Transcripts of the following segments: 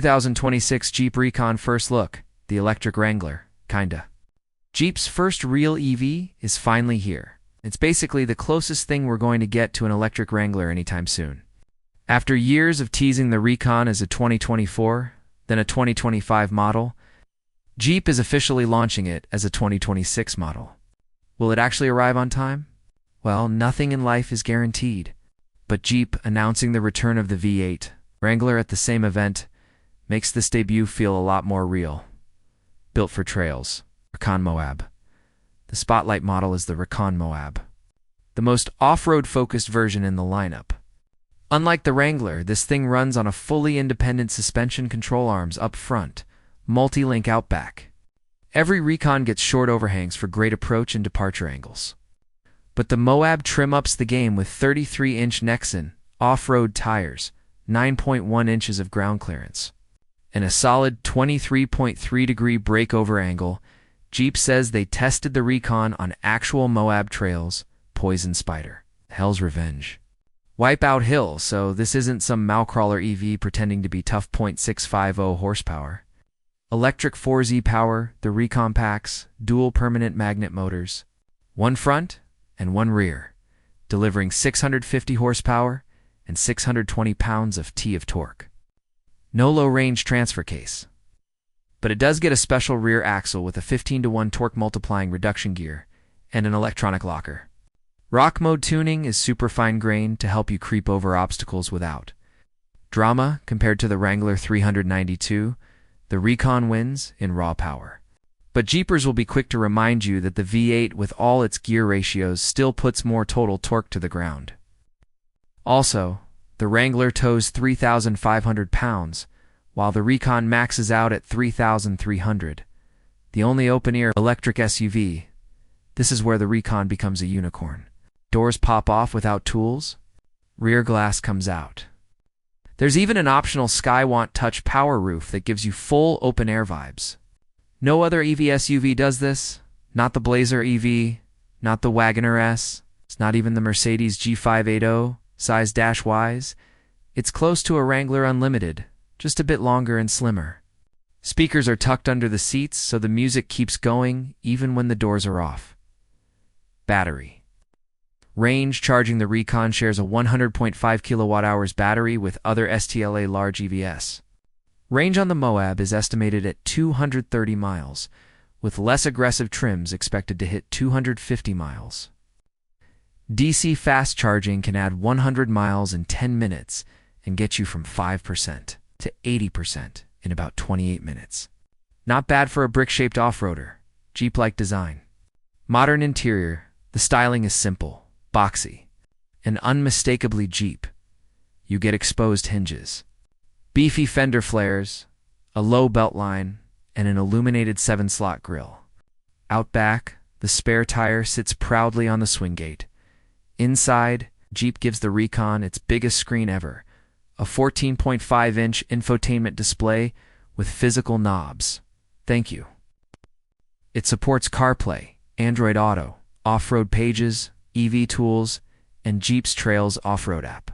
2026 Jeep Recon First Look, the electric Wrangler, kinda. Jeep's first real EV is finally here. It's basically the closest thing we're going to get to an electric Wrangler anytime soon. After years of teasing the Recon as a 2024, then a 2025 model, Jeep is officially launching it as a 2026 model. Will it actually arrive on time? Well, nothing in life is guaranteed. But Jeep announcing the return of the V8 Wrangler at the same event makes this debut feel a lot more real. Built for trails, Recon Moab. The spotlight model is the Recon Moab, the most off-road focused version in the lineup. Unlike the Wrangler, this thing runs on a fully independent suspension control arms up front, multi-link out back. Every Recon gets short overhangs for great approach and departure angles. But the Moab trim-ups the game with 33-inch Nexen off-road tires, 9.1 inches of ground clearance, and a solid 23.3-degree breakover angle. Jeep says they tested the Recon on actual Moab trails, Poison Spider, Hell's Revenge, Wipeout Hill, so this isn't some mouthcrawler EV pretending to be tough .650 horsepower. Electric 4Z power, the Recon packs, dual permanent magnet motors, one front and one rear, delivering 650 horsepower and 620 pounds of torque. No low-range transfer case, but it does get a special rear axle with a 15-to-1 torque multiplying reduction gear and an electronic locker. Rock mode tuning is super fine-grained to help you creep over obstacles without drama. Compared to the Wrangler 392, the Recon wins in raw power. But Jeepers will be quick to remind you that the V8 with all its gear ratios still puts more total torque to the ground. Also, the Wrangler tows 3,500 pounds, while the Recon maxes out at 3,300. The only open-ear electric SUV, this is where the Recon becomes a unicorn. Doors pop off without tools, rear glass comes out. There's even an optional Skywant Touch power roof that gives you full open-air vibes. No other EV SUV does this, not the Blazer EV, not the Wagoner S, it's not even the Mercedes G580, size dash-wise. It's close to a Wrangler Unlimited, just a bit longer and slimmer. Speakers are tucked under the seats so the music keeps going even when the doors are off. Battery. Range charging the Recon shares a 100.5 kilowatt-hours battery with other STLA large EVs. Range on the Moab is estimated at 230 miles, with less aggressive trims expected to hit 250 miles. DC fast charging can add 100 miles in 10 minutes and get you from 5% to 80% in about 28 minutes. Not bad for a brick-shaped off-roader. Jeep-like design. Modern interior, the styling is simple, boxy, and unmistakably Jeep. You get exposed hinges, beefy fender flares, a low beltline, and an illuminated 7-slot grille. Out back, the spare tire sits proudly on the swing gate. Inside, Jeep gives the Recon its biggest screen ever, a 14.5-inch infotainment display with physical knobs. Thank you. It supports CarPlay, Android Auto, off-road pages, EV tools, and Jeep's Trails off-road app.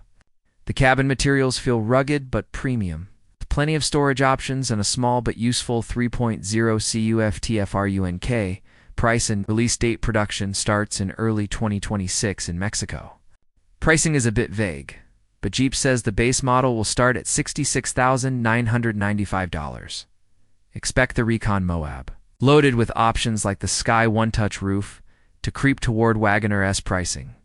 The cabin materials feel rugged but premium, with plenty of storage options and a small but useful 3.0 CUF-TFRUNK. Price and release date: production starts in early 2026 in Mexico. Pricing is a bit vague, but Jeep says the base model will start at $66,995. Expect the Recon Moab, loaded with options like the Sky One Touch roof, to creep toward Wagoner S pricing.